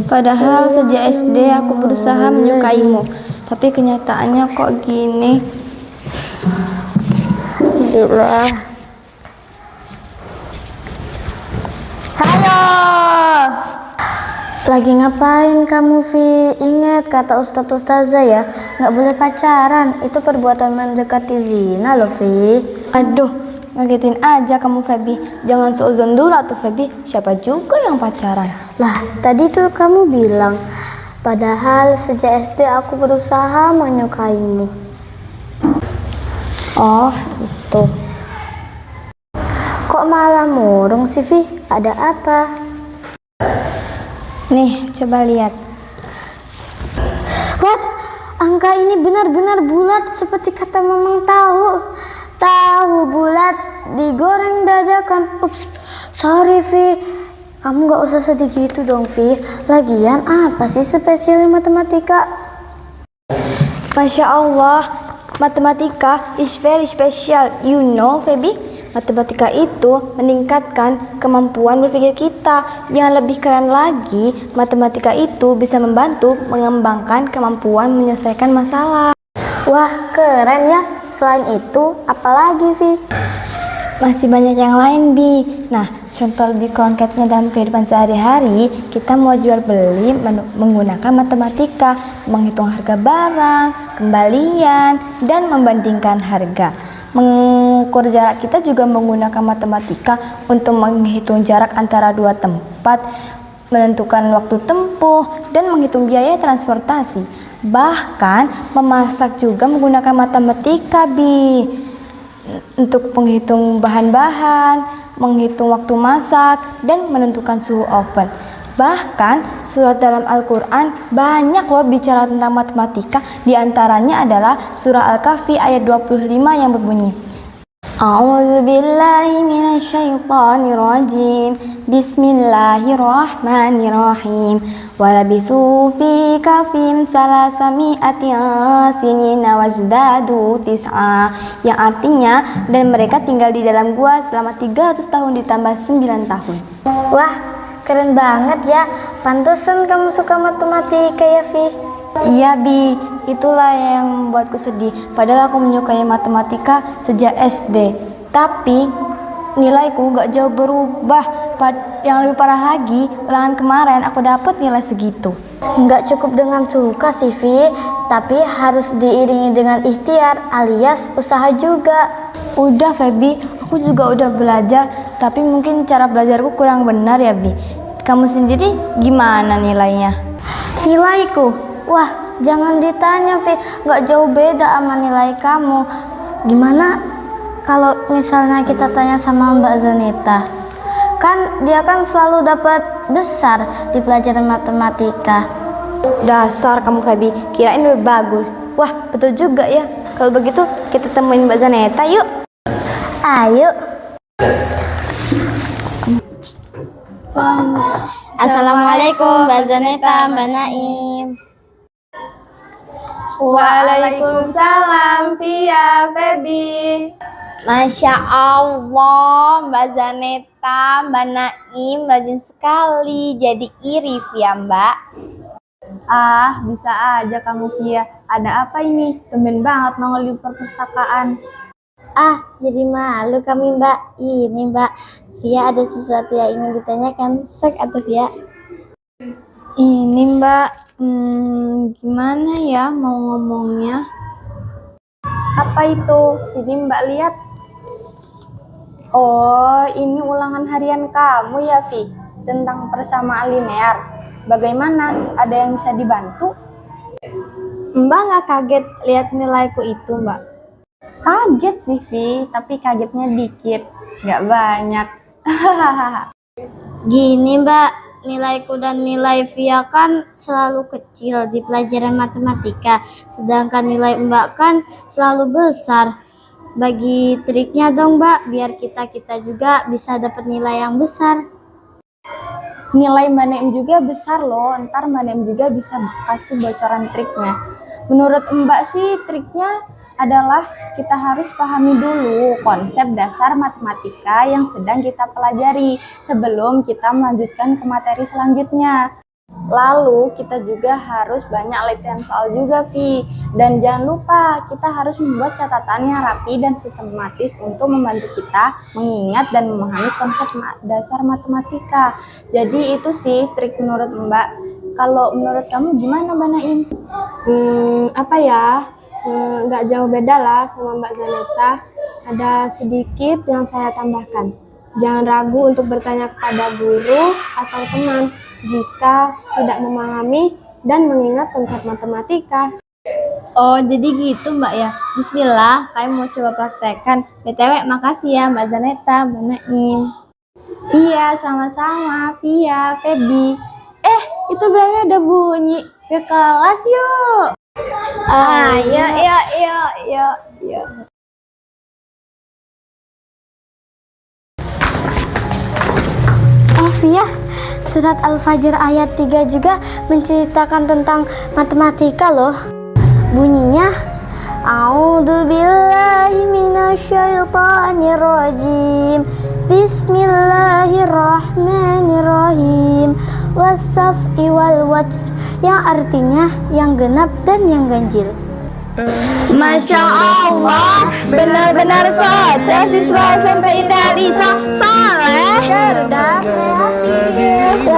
Padahal sejak SD aku berusaha menyukaimu, tapi kenyataannya kok gini. Alhamdulillah. Halo. Lagi ngapain kamu, Vi? Ingat kata Ustadz Ustazah ya, nggak boleh pacaran. Itu perbuatan mendekati zina loh, Vi. Aduh, ngagetin aja kamu, Feby. Jangan seuzon dulu tuh, Feby. Siapa juga yang pacaran? Lah, tadi tuh kamu bilang, padahal sejak SD aku berusaha menyukaimu. Oh, itu. Kok malah murung sih, Vi? Ada apa? Nih, coba lihat. What? Angka ini benar-benar bulat seperti kata Mamang tahu. Tahu bulat digoreng dadakan. Ups, sorry, Vi. Kamu gak usah sedih gitu dong, Vi. Lagian apa sih spesialnya matematika? Masya Allah, matematika is very special. You know, Feby? Matematika itu meningkatkan kemampuan berpikir kita. Yang lebih keren lagi, matematika itu bisa membantu mengembangkan kemampuan menyelesaikan masalah. Wah, keren ya. Selain itu, apalagi, Vi? Masih banyak yang lain, Bi. Nah, contoh lebih konkretnya dalam kehidupan sehari-hari, kita mau jual beli menggunakan matematika, menghitung harga barang, kembalian, dan membandingkan harga. Mengukur jarak kita juga menggunakan matematika untuk menghitung jarak antara dua tempat, menentukan waktu tempuh, dan menghitung biaya transportasi. Bahkan memasak juga menggunakan matematika, Bi, untuk menghitung bahan-bahan, menghitung waktu masak, dan menentukan suhu oven. Bahkan surat dalam Al-Quran banyak loh bicara tentang matematika. Di antaranya adalah surah Al-Kahfi ayat 25 yang berbunyi, A'udzubillahi minasyaitonirrajim. Bismillahirrahmanirrahim. Walabithu fi kafim salasami'atin sinina wazdadu tis'a. Yang artinya, dan mereka tinggal di dalam gua selama 300 tahun ditambah 9 tahun. Wah, keren banget ya. Pantesan kamu suka matematika ya, Vi? Iya, Bi, itulah yang membuatku sedih. Padahal aku menyukai matematika sejak SD. Tapi nilaiku gak jauh berubah. Yang lebih parah lagi, ulangan kemarin aku dapat nilai segitu. Nggak cukup dengan suka sih, Vi, tapi harus diiringi dengan ikhtiar alias usaha juga. Udah, Feby, aku juga udah belajar, tapi mungkin cara belajarku kurang benar ya, Bi. Kamu sendiri gimana nilainya? Nilaiku? Wah, jangan ditanya, Vi. Nggak jauh beda sama nilai kamu. Gimana kalau misalnya kita tanya sama Mbak Zaneta? Kan dia kan selalu dapat besar di pelajaran matematika. Dasar kamu, Feby, kirain lebih bagus. Wah, betul juga ya. Kalau begitu kita temuin Mbak Zaneta yuk. Ayo. Assalamualaikum Mbak Zaneta, Mbak Naim. Waalaikumsalam, Via, Feby. Masya Allah, Mbak Zaneta, Mbak Naim rajin sekali. Jadi iri Via, Mbak. Ah, bisa aja kamu, Via. Ada apa ini? Tumben banget nongol di perpustakaan. Ah, jadi malu kami, Mbak. Ini, Mbak, Via ada sesuatu yang ingin ditanyakan. Sok atau Via? Ini, Mbak, gimana ya mau ngomongnya? Apa itu? Sini Mbak lihat. Oh, ini ulangan harian kamu ya, Vi, tentang persamaan linear. Bagaimana? Ada yang bisa dibantu? Mbak nggak kaget lihat nilaiku itu, Mbak? Kaget sih, Vi, tapi kagetnya dikit, nggak banyak. Gini, Mbak, nilaiku dan nilai Via kan selalu kecil di pelajaran matematika, sedangkan nilai Mbak kan selalu besar. Bagi triknya dong, Mbak, biar kita juga bisa dapat nilai yang besar. Nilai Mbak Naim juga besar loh, ntar Mbak Naim juga bisa kasih bocoran triknya. Menurut Mbak sih triknya adalah kita harus pahami dulu konsep dasar matematika yang sedang kita pelajari sebelum kita melanjutkan ke materi selanjutnya. Lalu kita juga harus banyak latihan soal juga, Vi. Dan jangan lupa kita harus membuat catatannya rapi dan sistematis untuk membantu kita mengingat dan memahami konsep dasar matematika. Jadi itu sih trik menurut Mbak. Kalau menurut kamu gimana, Mbak Naim? Apa ya? Nggak jauh beda lah sama Mbak Zaneta. Ada sedikit yang saya tambahkan. Jangan ragu untuk bertanya kepada guru atau teman jika tidak memahami dan mengingat konsep matematika. Oh, jadi gitu Mbak ya. Bismillah, kami mau coba praktekkan. BTW, makasih ya Mbak Zaneta, Mbak Naim. Iya, sama-sama, Via, Feby. Itu belnya udah bunyi. Ke kelas yuk. Ayo, yuk. Via, surat Al-Fajr ayat 3 juga menceritakan tentang matematika loh. Bunyinya, A'udzu billahi minasyaitonir rajim. Bismillahirrahmanirrahim. Was-saf'i wal watr, yang artinya yang genap dan yang ganjil. Masya Allah, benar-benar saja siswa SMP Italia saleh. Cerdas, kreatif,